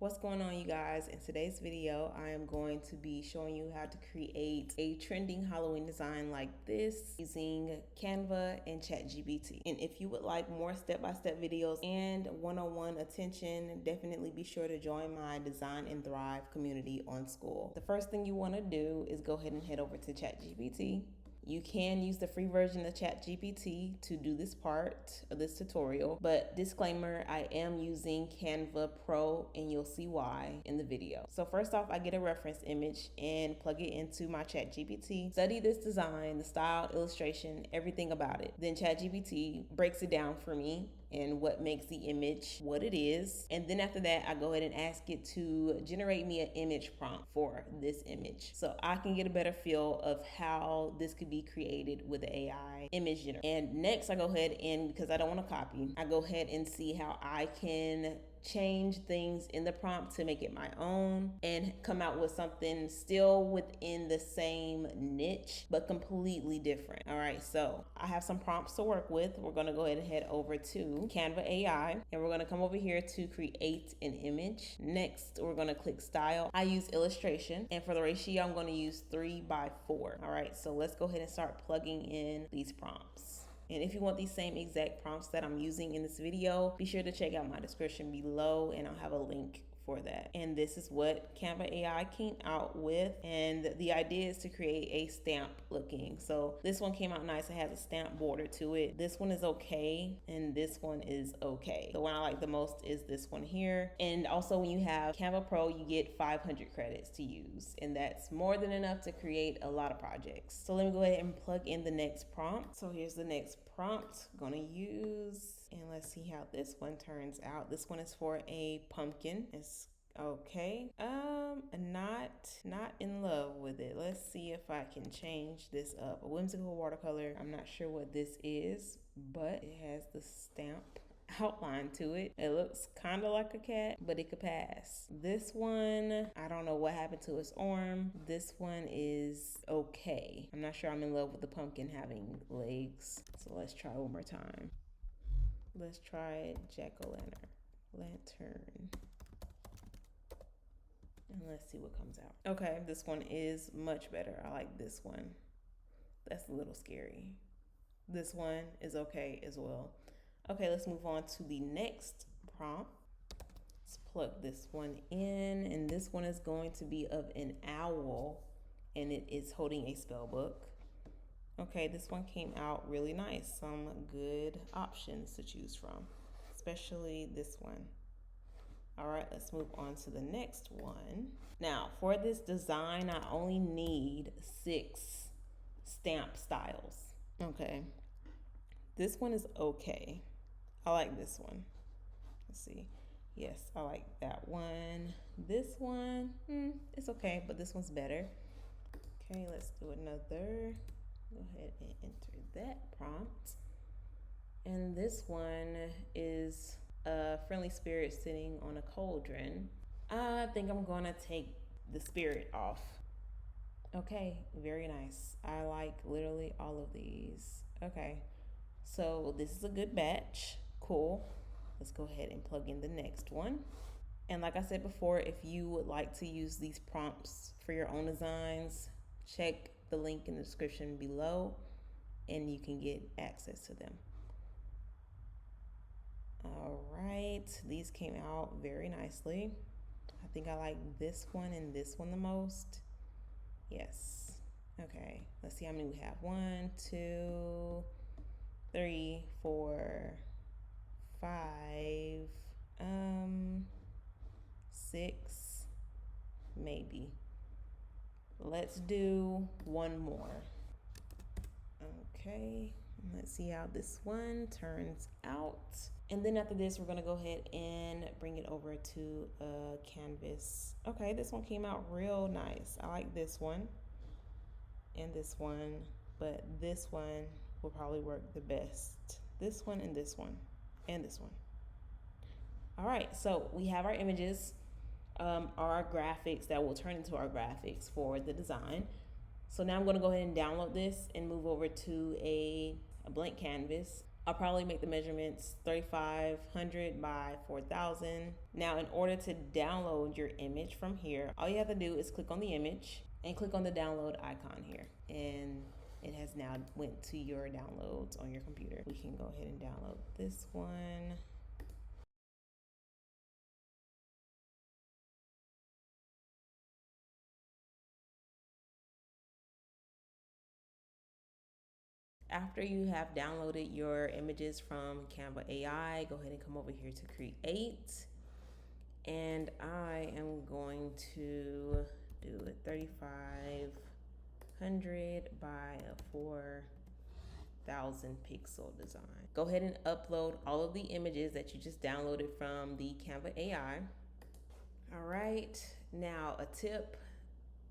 What's going on, you guys? In today's video, I am going to be showing you how to create a trending Halloween design like this using Canva and ChatGPT. And if you would like more step-by-step videos and one-on-one attention, definitely be sure to join my Design and Thrive community on School. The first thing you want to do is go ahead and head over to ChatGPT. You can use the free version of ChatGPT to do this part of this tutorial, but disclaimer, I am using Canva Pro and you'll see why in the video. So first off, I get a reference image and plug it into my ChatGPT, study this design, the style, illustration, everything about it. Then ChatGPT breaks it down for me and what makes the image what it is. And then after that, I go ahead and ask it to generate me an image prompt for this image so I can get a better feel of how this could be created with the AI image generator. And next I go ahead and, because I don't want to copy, I go ahead and see how I can change things in the prompt to make it my own and come out with something still within the same niche but completely different. All right, so I have some prompts to work with. We're going to go ahead and head over to Canva AI and we're going to come over here to create an image. Next, we're going to click style. I use illustration, and for the ratio I'm going to use 3:4. All right, so let's go ahead and start plugging in these prompts. And if you want these same exact prompts that I'm using in this video, be sure to check out my description below and I'll have a link for that. And this is what Canva AI came out with. And the idea is to create a stamp looking. So this one came out nice. It has a stamp border to it. This one is okay. And this one is okay. The one I like the most is this one here. And also when you have Canva Pro, you get 500 credits to use. And that's more than enough to create a lot of projects. So let me go ahead and plug in the next prompt. So here's the next prompt I'm gonna use, and let's see how this one turns out. This one is for a pumpkin. It's okay. Not in love with it. Let's see if I can change this up. A whimsical watercolor. I'm not sure what this is, but it has the stamp outline to it. It looks kind of like a cat, but it could pass. This one, I don't know what happened to its arm. This one is okay. I'm not sure I'm in love with the pumpkin having legs. So let's try one more time. Let's try jack-o'-lantern. And let's see what comes out. Okay, this one is much better. I like this one. That's a little scary. This one is okay as well. Okay, let's move on to the next prompt. Let's plug this one in, and this one is going to be of an owl, and it is holding a spell book. Okay, this one came out really nice. Some good options to choose from, especially this one. All right, let's move on to the next one. Now, for this design, I only need 6 stamp styles. Okay, this one is okay. I like this one. Let's see. Yes, I like that one. This one, it's okay, but this one's better. Okay, let's do another. Go ahead and enter that prompt. And this one is a friendly spirit sitting on a cauldron. I think I'm gonna take the spirit off. Okay, very nice. I like literally all of these. Okay, so this is a good batch. Cool. Let's go ahead and plug in the next one. And like I said before, if you would like to use these prompts for your own designs, check the link in the description below and you can get access to them. All right, these came out very nicely. I think I like this one and this one the most. Yes. Okay, let's see how many we have. 1, 2, 3, 4, 5, 6, maybe. Let's do one more. Okay, let's see how this one turns out. And then after this, we're gonna go ahead and bring it over to a canvas. Okay, this one came out real nice. I like this one and this one, but this one will probably work the best. This one and this one and this one. All right, so we have our images, our graphics that will turn into our graphics for the design. So now I'm gonna go ahead and download this and move over to a blank canvas. I'll probably make the measurements 3,500 by 4,000. Now, in order to download your image from here, all you have to do is click on the image and click on the download icon here. And it has now went to your downloads on your computer. We can go ahead and download this one. After you have downloaded your images from Canva AI, go ahead and come over here to create. And I am going to do a 3,500 by a 4,000 pixel design. Go ahead and upload all of the images that you just downloaded from the Canva AI. All right, now a tip.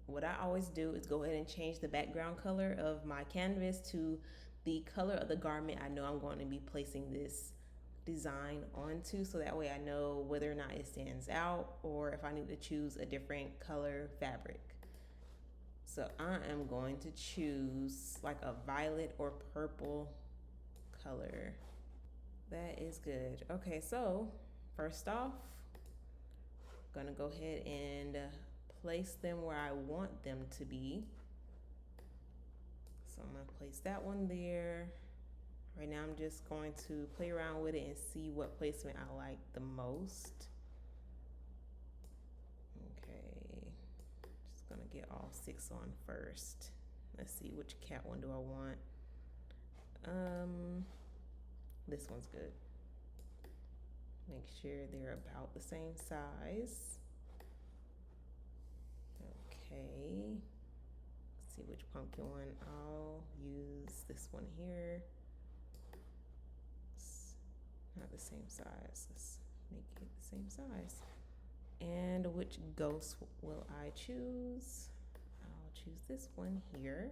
What I always do is go ahead and change the background color of my canvas to the color of the garment I know I'm going to be placing this design onto, so that way I know whether or not it stands out or if I need to choose a different color fabric. So I am going to choose like a violet or purple color. That is good. Okay, so first off, I'm gonna go ahead and place them where I want them to be. So I'm gonna place that one there. Right now I'm just going to play around with it and see what placement I like the most. Okay, just gonna get all 6 on first. Let's see, which cat one do I want? This one's good. Make sure they're about the same size. Okay, let's see which pumpkin one. I'll use this one here. It's not the same size. Let's make it the same size. And which ghost will I choose? I'll choose this one here.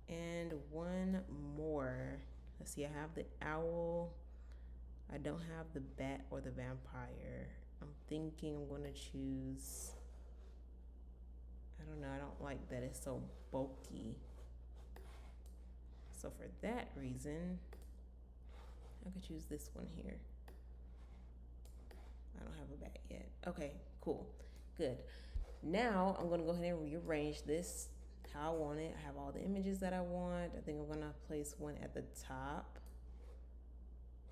And one more. Let's see, I have the owl. I don't have the bat or the vampire. I'm thinking I'm gonna choose, I don't know, I don't like that it's so bulky. So for that reason, I could choose this one here. I don't have a bat yet. Okay, cool, good. Now I'm gonna go ahead and rearrange this how I want it. I have all the images that I want. I think I'm gonna place one at the top.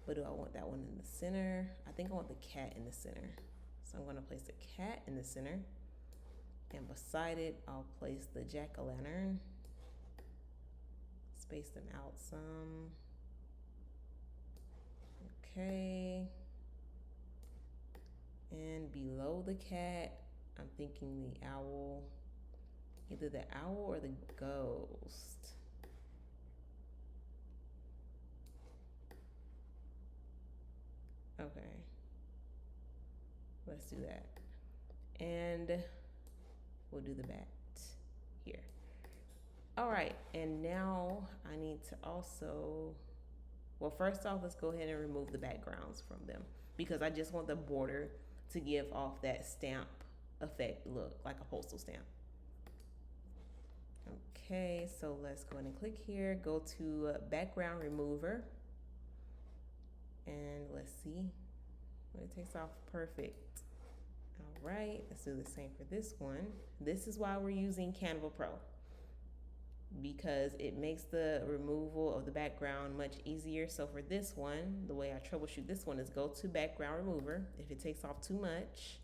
But do I want that one in the center? I think I want the cat in the center. So I'm gonna place the cat in the center. And beside it, I'll place the jack-o'-lantern. Space them out some. Okay. And below the cat, I'm thinking the owl. Either the owl or the ghost. Okay. Let's do that. And we'll do the bat here. All right, and now I need to also, well, first off, let's go ahead and remove the backgrounds from them because I just want the border to give off that stamp effect look, like a postal stamp. Okay, so let's go ahead and click here, go to background remover, and let's see when it takes off. Perfect. All right, let's do the same for this one. This is why we're using Canva Pro, because it makes the removal of the background much easier. So for this one, the way I troubleshoot this one is go to background remover. If it takes off too much,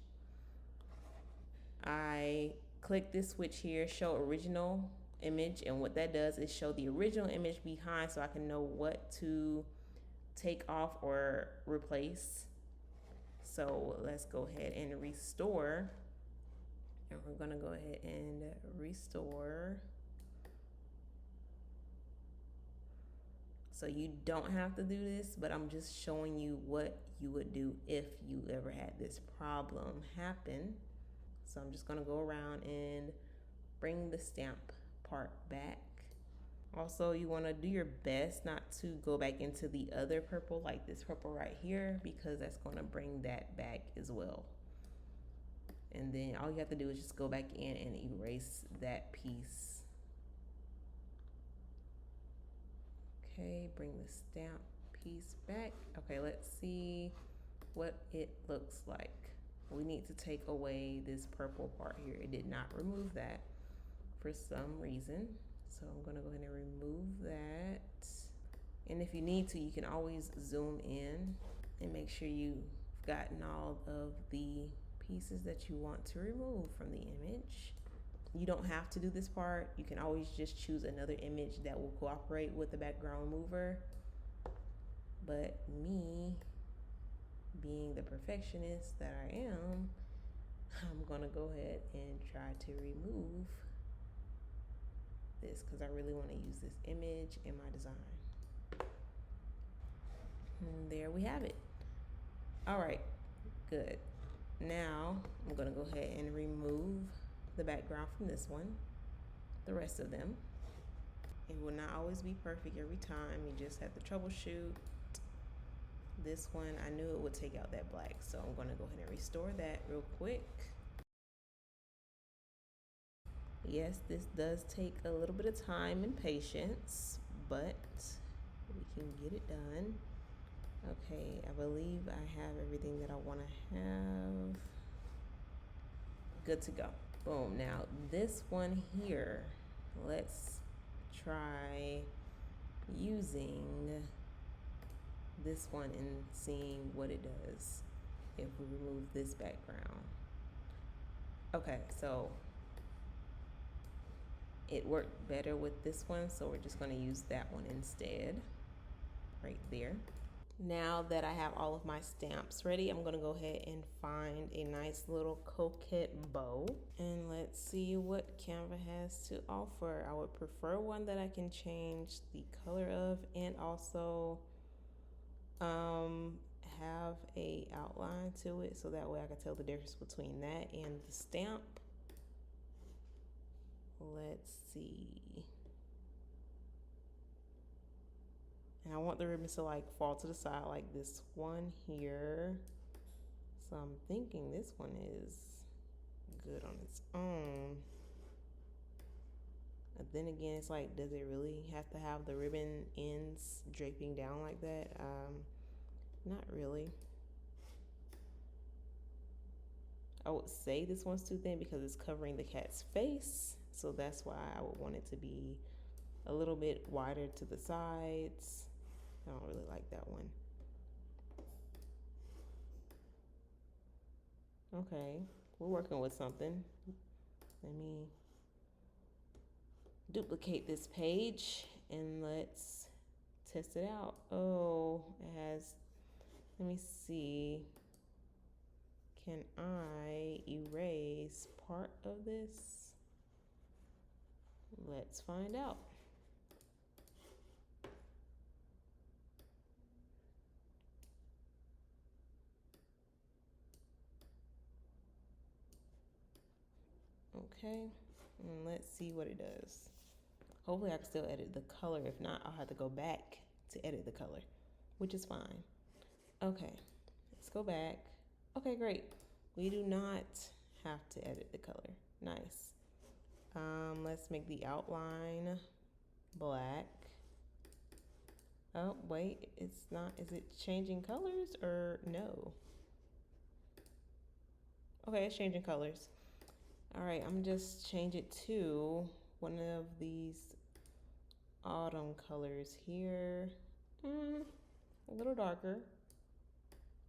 I click this switch here, show original image, and what that does is show the original image behind so I can know what to take off or replace. So let's go ahead and restore, and we're gonna go ahead and restore. So you don't have to do this, but I'm just showing you what you would do if you ever had this problem happen. So I'm just gonna go around and bring the stamp part back. Also, you wanna do your best not to go back into the other purple, like this purple right here, because that's gonna bring that back as well. And then all you have to do is just go back in and erase that piece. Okay, bring the stamp piece back. Okay, let's see what it looks like. We need to take away this purple part here. It did not remove that for some reason. So I'm gonna go ahead and remove that. And if you need to, you can always zoom in and make sure you've gotten all of the pieces that you want to remove from the image. You don't have to do this part. You can always just choose another image that will cooperate with the background remover. But me, being the perfectionist that I am, I'm gonna go ahead and try to remove this because I really want to use this image in my design. And there we have it. All right, good. Now I'm gonna go ahead and remove the background from this one, the rest of them. It will not always be perfect every time. You just have to troubleshoot. This one, I knew it would take out that black, so I'm gonna go ahead and restore that real quick. Yes, this does take a little bit of time and patience, but we can get it done. Okay, I believe I have everything that I want to have. Good to go. Boom. Now this one here, let's try using this one and seeing what it does if we remove this background. Okay, so it worked better with this one, so we're just going to use that one instead, right there. Now that I have all of my stamps ready, I'm going to go ahead and find a nice little coquette bow. And let's see what Canva has to offer. I would prefer one that I can change the color of and also have a outline to it, so that way I can tell the difference between that and the stamp. Let's see. And I want the ribbons to like fall to the side like this one here. So I'm thinking this one is good on its own. But then again, it's like, does it really have to have the ribbon ends draping down like that? Not really. I would say this one's too thin because it's covering the cat's face. So that's why I would want it to be a little bit wider to the sides. I don't really like that one. Okay, we're working with something. Let me duplicate this page and let's test it out. Oh, it has, let me see. Can I erase part of this? Let's find out. Okay, and let's see what it does. Hopefully I can still edit the color. If not, I'll have to go back to edit the color, which is fine. Okay, let's go back. Okay, great. We do not have to edit the color. Nice. Let's make the outline black. Oh, wait, it's not, is it changing colors or no? Okay, it's changing colors. All right, I'm just change it to one of these autumn colors here. A little darker,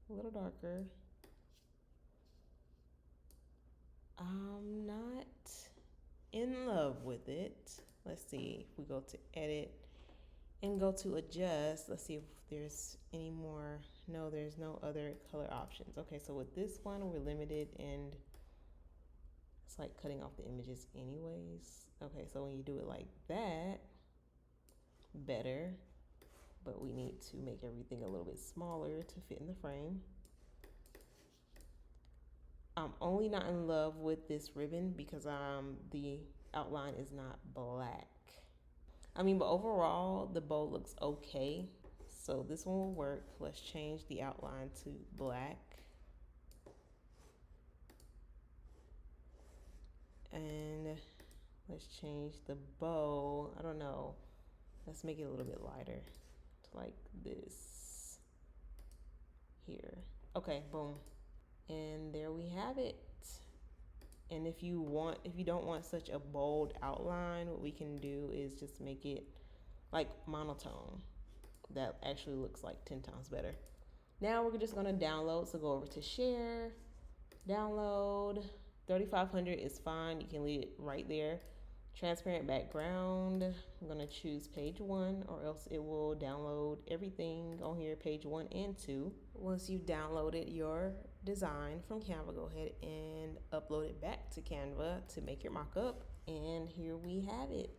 a little darker. I'm not in love with it. Let's see if we go to edit and go to adjust. Let's see if there's any more. No, there's no other color options. Okay, so with this one, we're limited and it's like cutting off the images anyways. Okay, so when you do it like that, better, but we need to make everything a little bit smaller to fit in the frame. I'm only not in love with this ribbon because the outline is not black. I mean, but overall the bow looks okay. So this one will work. Let's change the outline to black. And let's change the bow. I don't know. Let's make it a little bit lighter, like this here. Okay, boom. And there we have it. And if you don't want such a bold outline, what we can do is just make it like monotone. That actually looks like 10 times better. Now we're just gonna download. So go over to share, download. 3500 is fine. You can leave it right there. Transparent background. I'm gonna choose page 1, or else it will download everything on here, page 1 and 2. Once you've downloaded your design from Canva, go ahead and upload it back to Canva to make your mock-up. And here we have it.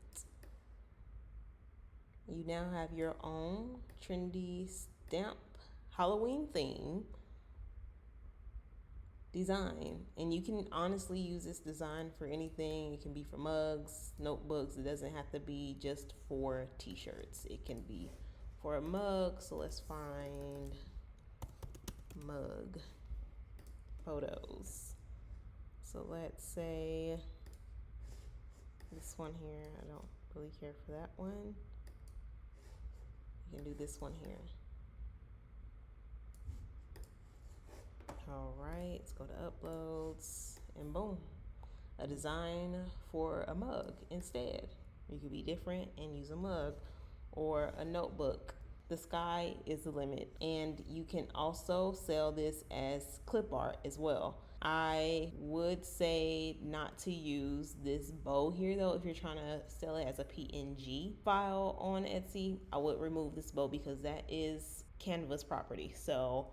You now have your own trendy stamp Halloween theme design, and you can honestly use this design for anything. It can be for mugs, notebooks. It doesn't have to be just for t-shirts. It can be for a mug. So let's find mug photos. So let's say this one here. I don't really care for that one. You can do this one here. All right, let's go to uploads, and boom, a design for a mug instead. You could be different and use a mug or a notebook. The sky is the limit, and you can also sell this as clip art as well. I would say not to use this bow here though. If you're trying to sell it as a PNG file on Etsy, I would remove this bow because that is Canva's property. So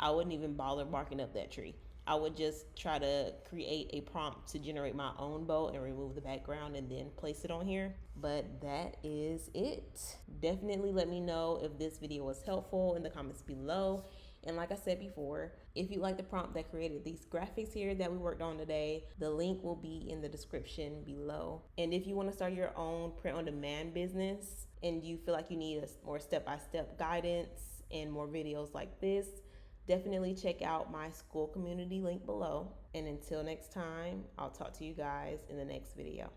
I wouldn't even bother barking up that tree. I would just try to create a prompt to generate my own bow and remove the background and then place it on here. But that is it. Definitely let me know if this video was helpful in the comments below. And like I said before, if you like the prompt that created these graphics here that we worked on today, the link will be in the description below. And if you want to start your own print-on-demand business and you feel like you need a more step-by-step guidance and more videos like this, definitely check out my school community link below. And until next time, I'll talk to you guys in the next video.